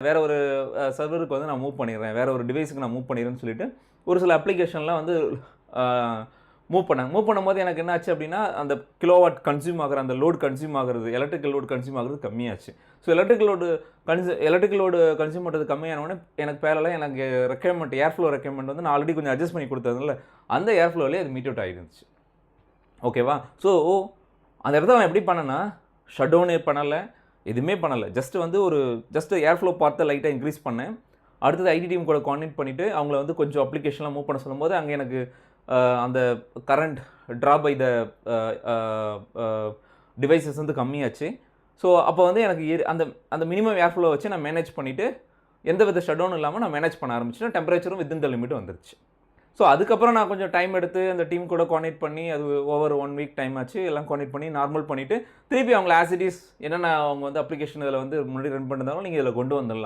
வேற ஒரு சர்வருக்கு வந்து நான் மூவ் பண்ணிடுறேன். வேற ஒரு டிவைஸ்க்கு நான் மூவ் பண்ணிடுறேன்னு சொல்லிட்டு, ஒரு சில அப்ளிகேஷன்லாம் வந்து அ மூவ் பண்ணாங்க. மூவ் பண்ணும்போது எனக்கு என்ன ஆச்சு அப்டின்னா, அந்த கிலோவாட் கன்சியூம் ஆகுற அந்த லோட் கன்சியூம் ஆகுறது, எலக்ட்ரிக்கல் லோட் கன்சியூம் ஆகுறது கம்மியாச்சு. ஸோ எலக்ட்ரிக்கல் லோடு கன்சியூம் பண்றது கம்மியான உடனே எனக்கு பேரலா எனக்கு ரெக்யர்மென்ட் ஏர் ஃப்ளோ ரெக்யர்மென்ட் வந்து நான் ஆல்ரெடி கொஞ்சம் அட்ஜஸ்ட் பண்ணி குடுத்ததுனால, அந்த ஏர் ஃப்ளோலயே அது மீட் அவுட் ஆயிருந்துச்சு. ஓகேவா? ஸோ அந்த இடத்துல நான் எப்படி பண்ணேன்னா, ஷட் டவுனே பண்ணல. எதுவுமே பண்ணல. ஜஸ்ட் ஏர் ஃப்ளோ பார்த்த லைட்டா இன்கிரீஸ் பண்ணேன். அடுத்தது ஐடி டீம் கூட கோஆர்டினேட் பண்ணிட்டு, அவங்கள வந்து கொஞ்சம் அப்ளிகேஷன்லாம் மூவ் பண்ண சொல்லும்போது, அங்க எனக்கு அந்த current drop by the uh uh uh devices வந்து கம்மியாச்சு. ஸோ, அப்போ வந்து எனக்கு அந்த அந்த மினிமம் ஏர் ஃப்ளோ வச்சு நான் மேனேஜ் பண்ணிட்டு, எந்தவித ஷட் டவுனும் இல்லாம நான் மேனேஜ் பண்ண ஆரம்பிச்சுட்டேன். டெம்பரேச்சரும் வித்தின் த லிமிட் வந்துருச்சு. ஸோ, அதுக்கப்புறம் நான் கொஞ்சம் டைம் எடுத்து அந்த டீம் கூட கோஆர்டினேட் பண்ணி, அது ஓவர் 1 வீக் டைம் ஆச்சு. எல்லாம் கோஆர்டினேட் பண்ணி நார்மல் பண்ணிட்டு, திருப்பி அவங்கள ஆஸ் இட் இஸ் என்னென்ன அவங்க வந்து அப்ளிகேஷன் இதில வந்து முன்னாடி ரன் பண்ணியிருந்தாங்களோ, நீங்க இதில கொண்டு வந்துடலாம்.